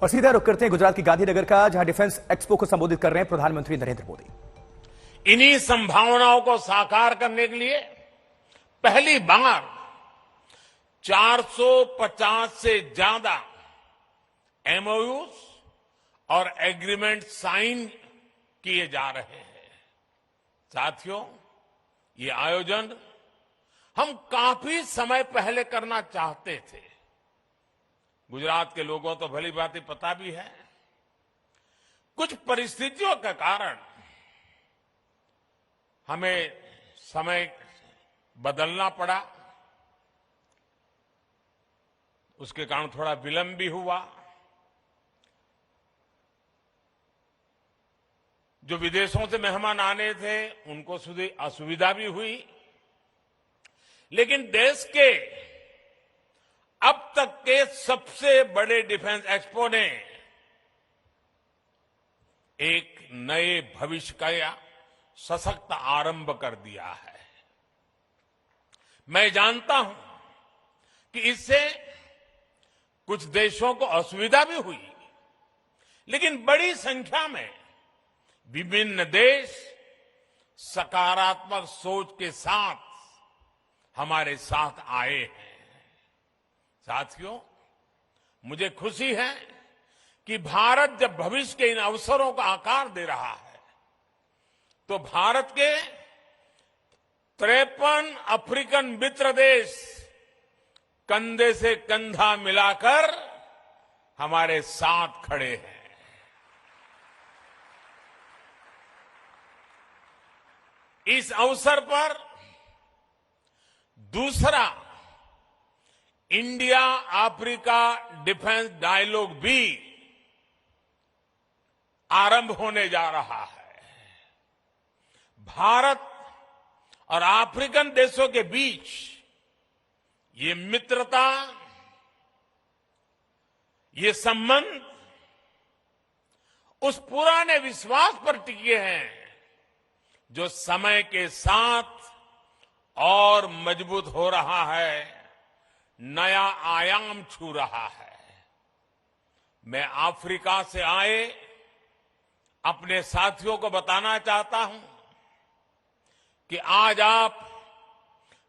और सीधा रुख करते हैं गुजरात की गांधीनगर का, जहां डिफेंस एक्सपो को संबोधित कर रहे हैं प्रधानमंत्री नरेंद्र मोदी। इन्हीं संभावनाओं को साकार करने के लिए पहली बार 450 से ज्यादा एमओयूज और एग्रीमेंट साइन किए जा रहे हैं। साथियों, ये आयोजन हम काफी समय पहले करना चाहते थे। गुजरात के लोगों तो भली भांति पता भी है, कुछ परिस्थितियों के कारण हमें समय बदलना पड़ा, उसके कारण थोड़ा विलंब भी हुआ। जो विदेशों से मेहमान आने थे उनको असुविधा भी हुई, लेकिन देश के अब तक के सबसे बड़े डिफेंस एक्सपो ने एक नए भविष्य का सशक्त आरंभ कर दिया है। मैं जानता हूं कि इससे कुछ देशों को असुविधा भी हुई, लेकिन बड़ी संख्या में विभिन्न देश सकारात्मक सोच के साथ हमारे साथ आए हैं। साथियों, मुझे खुशी है कि भारत जब भविष्य के इन अवसरों को आकार दे रहा है, तो भारत के 53 अफ्रीकन मित्र देश कंधे से कंधा मिलाकर हमारे साथ खड़े हैं। इस अवसर पर दूसरा इंडिया अफ्रीका डिफेंस डायलॉग भी आरंभ होने जा रहा है। भारत और अफ्रीकन देशों के बीच ये मित्रता, ये संबंध उस पुराने विश्वास पर टिके हैं जो समय के साथ और मजबूत हो रहा है, नया आयाम छू रहा है। मैं अफ्रीका से आए अपने साथियों को बताना चाहता हूं कि आज आप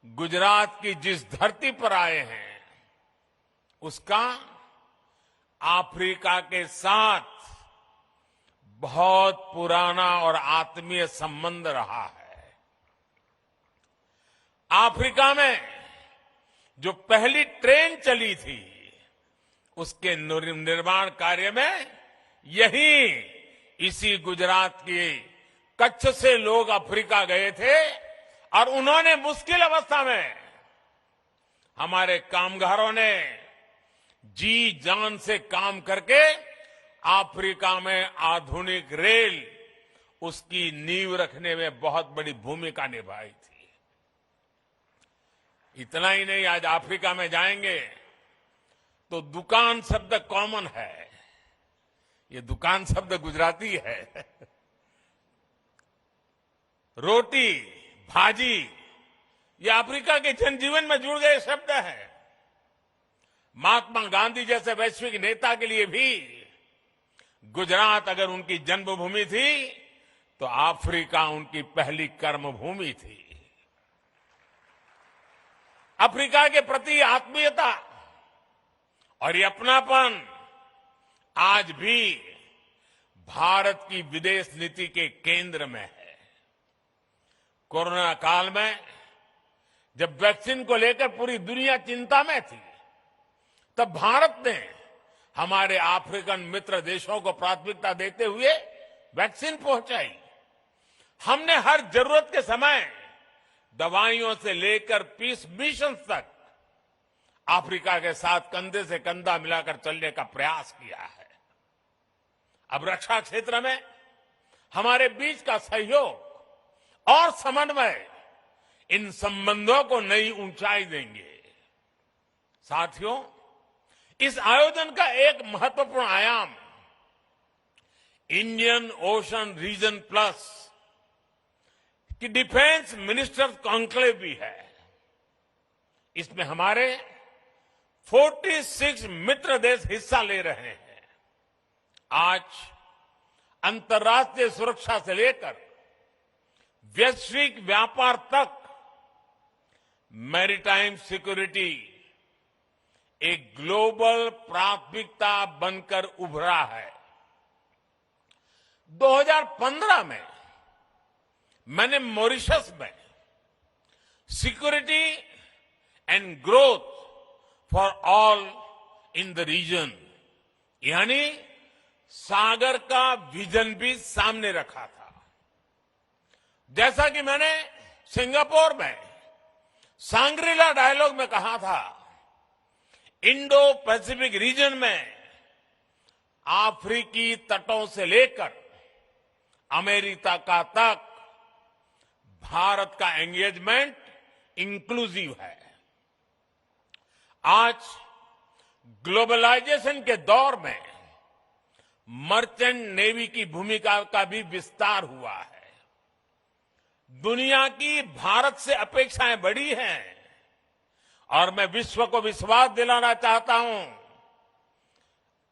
गुजरात की जिस धरती पर आए हैं, उसका अफ्रीका के साथ बहुत पुराना और आत्मीय संबंध रहा है। अफ्रीका में जो पहली ट्रेन चली थी, उसके निर्माण कार्य में इसी गुजरात के कच्छ से लोग अफ्रीका गए थे और उन्होंने मुश्किल अवस्था में हमारे कामगारों ने जी जान से काम करके अफ्रीका में आधुनिक रेल, उसकी नींव रखने में बहुत बड़ी भूमिका निभाई थी। इतना ही नहीं, आज अफ्रीका में जाएंगे तो दुकान शब्द कॉमन है। ये दुकान शब्द गुजराती है। रोटी, भाजी, ये अफ्रीका के जनजीवन में जुड़ गए शब्द हैं। महात्मा गांधी जैसे वैश्विक नेता के लिए भी गुजरात अगर उनकी जन्मभूमि थी, तो अफ्रीका उनकी पहली कर्मभूमि थी। अफ्रीका के प्रति आत्मीयता और ये अपनापन आज भी भारत की विदेश नीति के केंद्र में है। कोरोना काल में जब वैक्सीन को लेकर पूरी दुनिया चिंता में थी, तब भारत ने हमारे अफ्रीकन मित्र देशों को प्राथमिकता देते हुए वैक्सीन पहुंचाई। हमने हर जरूरत के समय दवाइयों से लेकर पीस मिशन तक अफ्रीका के साथ कंधे से कंधा मिलाकर चलने का प्रयास किया है। अब रक्षा क्षेत्र में हमारे बीच का सहयोग और समन्वय इन संबंधों को नई ऊंचाई देंगे। साथियों, इस आयोजन का एक महत्वपूर्ण आयाम इंडियन ओशन रीजन प्लस की डिफेंस मिनिस्टर्स कॉन्क्लेव भी है। इसमें हमारे 46 मित्र देश हिस्सा ले रहे हैं। आज अंतर्राष्ट्रीय सुरक्षा से लेकर वैश्विक व्यापार तक मैरीटाइम सिक्योरिटी एक ग्लोबल प्राथमिकता बनकर उभरा है। 2015 में मैंने मॉरिशस में security and growth for all in the region यानी सागर का विजन भी सामने रखा था। जैसा कि मैंने सिंगापुर में सांग्रीला डायलॉग में कहा था, इंडो पैसिफिक रीजन में अफ्रीकी तटों से लेकर अमेरिका का तक भारत का एंगेजमेंट इंक्लूसिव है। आज ग्लोबलाइजेशन के दौर में मर्चेंट नेवी की भूमिका का भी विस्तार हुआ है। दुनिया की भारत से अपेक्षाएं बड़ी हैं और मैं विश्व को विश्वास दिलाना चाहता हूं,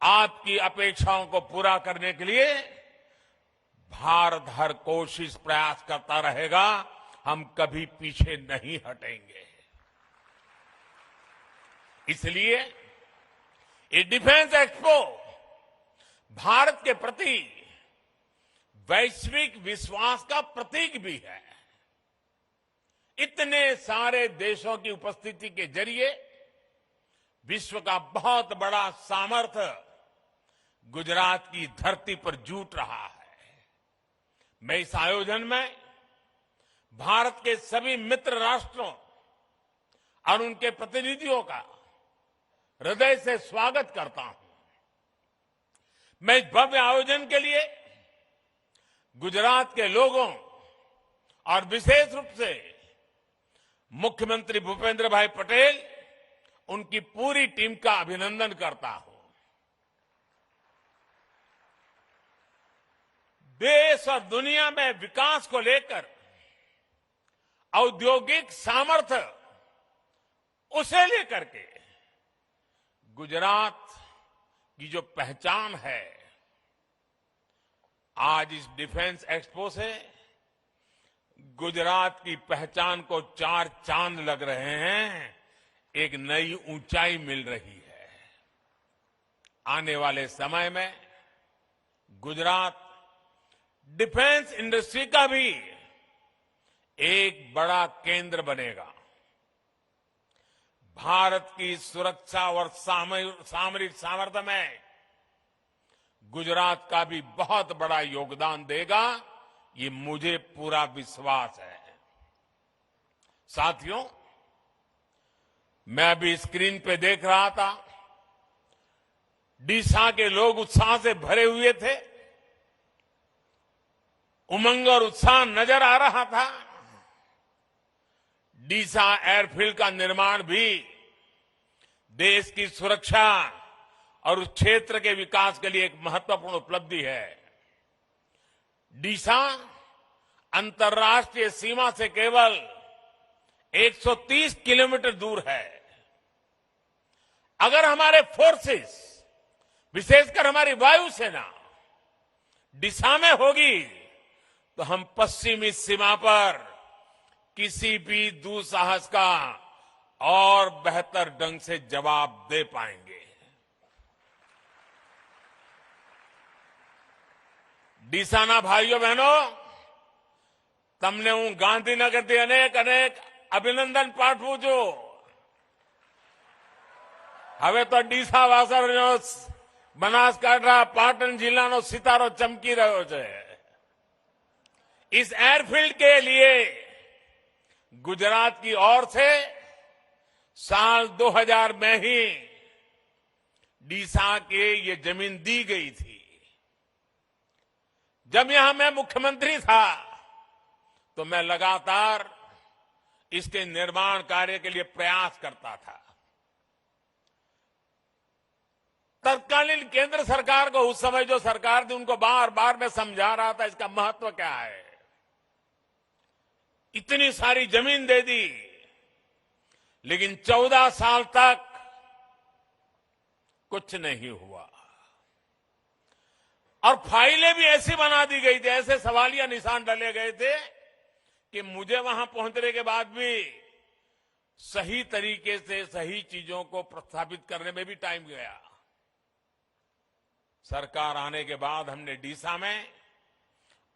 आपकी अपेक्षाओं को पूरा करने के लिए भारत हर कोशिश प्रयास करता रहेगा। हम कभी पीछे नहीं हटेंगे। इसलिए ये डिफेंस एक्सपो भारत के प्रति वैश्विक विश्वास का प्रतीक भी है। इतने सारे देशों की उपस्थिति के जरिए विश्व का बहुत बड़ा सामर्थ्य गुजरात की धरती पर जुट रहा है। मैं इस आयोजन में भारत के सभी मित्र राष्ट्रों और उनके प्रतिनिधियों का हृदय से स्वागत करता हूं। मैं इस भव्य आयोजन के लिए गुजरात के लोगों और विशेष रूप से मुख्यमंत्री भूपेंद्र भाई पटेल, उनकी पूरी टीम का अभिनंदन करता हूं। देश और दुनिया में विकास को लेकर औद्योगिक सामर्थ्य उसे लेकर के गुजरात की जो पहचान है, आज इस डिफेंस एक्सपो से गुजरात की पहचान को चार चांद लग रहे हैं, एक नई ऊंचाई मिल रही है। आने वाले समय में गुजरात डिफेंस इंडस्ट्री का भी एक बड़ा केंद्र बनेगा। भारत की सुरक्षा और सामरिक सामर्थ्य में गुजरात का भी बहुत बड़ा योगदान देगा, ये मुझे पूरा विश्वास है। साथियों, मैं अभी स्क्रीन पे देख रहा था, डीसा के लोग उत्साह से भरे हुए थे, उमंग और उत्साह नजर आ रहा था। डीसा एयरफील्ड का निर्माण भी देश की सुरक्षा और उस क्षेत्र के विकास के लिए एक महत्वपूर्ण उपलब्धि है। डीसा अंतर्राष्ट्रीय सीमा से केवल 130 किलोमीटर दूर है। अगर हमारे फोर्सेस, विशेषकर हमारी वायुसेना डीसा में होगी तो हम पश्चिमी सीमा पर किसी भी दुस्साहस का और बेहतर ढंग से जवाब दे पाएंगे। डीसाना भाइयों बहनों, તમને હું ગાંધીનગરથી અનેક અભિનંદન પાઠવું છું। હવે તો ડીસા વાસણનો બનાસકાંઠા પાટણ જિલ્લાનો સિતારો ચમકી રહ્યો છે। इस एयरफील्ड के लिए गुजरात की ओर से साल 2000 में ही डीसा के ये जमीन दी गई थी। जब यहां मैं मुख्यमंत्री था तो मैं लगातार इसके निर्माण कार्य के लिए प्रयास करता था। तत्कालीन केंद्र सरकार को उस समय जो सरकार थी उनको बार बार मैं समझा रहा था इसका महत्व क्या है। इतनी सारी जमीन दे दी, लेकिन 14 साल तक कुछ नहीं हुआ। और फाइलें भी ऐसी बना दी गई थी, ऐसे सवालिया निशान डाले गए थे कि मुझे वहां पहुंचने के बाद भी सही तरीके से सही चीजों को प्रस्थापित करने में भी टाइम गया। सरकार आने के बाद हमने डीसा में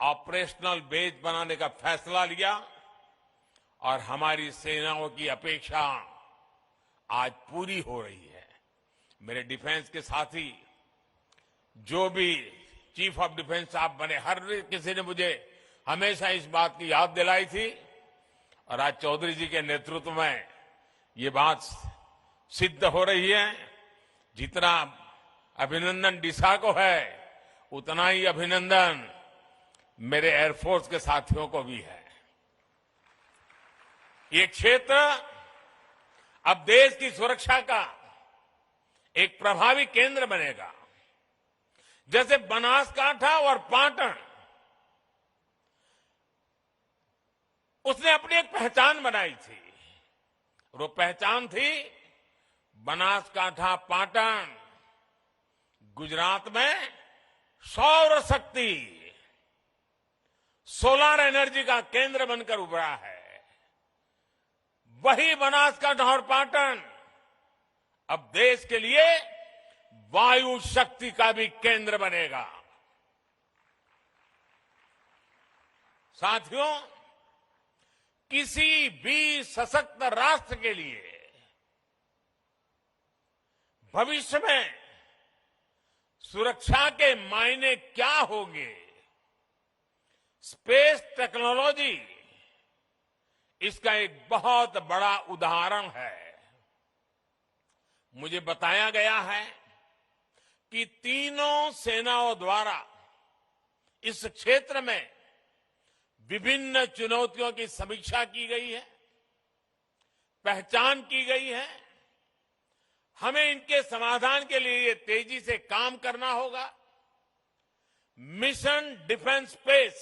ऑपरेशनल बेस बनाने का फैसला लिया और हमारी सेनाओं की अपेक्षा आज पूरी हो रही है। मेरे डिफेंस के साथी जो भी चीफ ऑफ डिफेंस साहब बने, हर किसी ने मुझे हमेशा इस बात की याद दिलाई थी और आज चौधरी जी के नेतृत्व में ये बात सिद्ध हो रही है। जितना अभिनंदन डीसा को है उतना ही अभिनंदन मेरे एयरफोर्स के साथियों को भी है। ये क्षेत्र अब देश की सुरक्षा का एक प्रभावी केंद्र बनेगा। जैसे बनासकांठा और पाटन, उसने अपनी एक पहचान बनाई थी। वो पहचान थी बनासकांठा पाटन गुजरात में सौर शक्ति, सोलर एनर्जी का केंद्र बनकर उभरा है। वही बनासकांठा और पाटन अब देश के लिए वायु शक्ति का भी केंद्र बनेगा। साथियों, किसी भी सशक्त राष्ट्र के लिए भविष्य में सुरक्षा के मायने क्या होंगे, स्पेस टेक्नोलॉजी इसका एक बहुत बड़ा उदाहरण है। मुझे बताया गया है कि तीनों सेनाओं द्वारा इस क्षेत्र में विभिन्न चुनौतियों की समीक्षा की गई है, पहचान की गई है। हमें इनके समाधान के लिए तेजी से काम करना होगा। मिशन डिफेंस स्पेस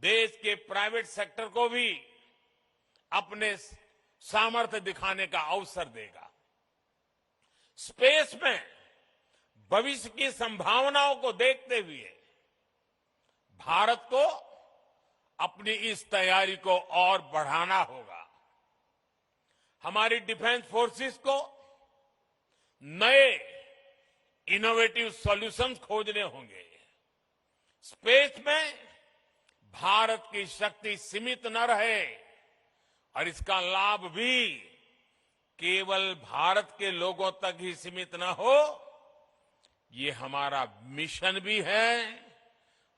देश के प्राइवेट सेक्टर को भी अपने सामर्थ्य दिखाने का अवसर देगा। स्पेस में भविष्य की संभावनाओं को देखते हुए भारत को अपनी इस तैयारी को और बढ़ाना होगा। हमारी डिफेंस फोर्सेस को नए इनोवेटिव सॉल्यूशंस खोजने होंगे। स्पेस में भारत की शक्ति सीमित न रहे और इसका लाभ भी केवल भारत के लोगों तक ही सीमित न हो, ये हमारा मिशन भी है,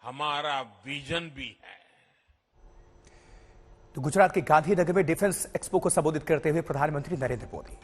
हमारा विजन भी है। तो गुजरात के गांधीनगर में डिफेंस एक्सपो को संबोधित करते हुए प्रधानमंत्री नरेंद्र मोदी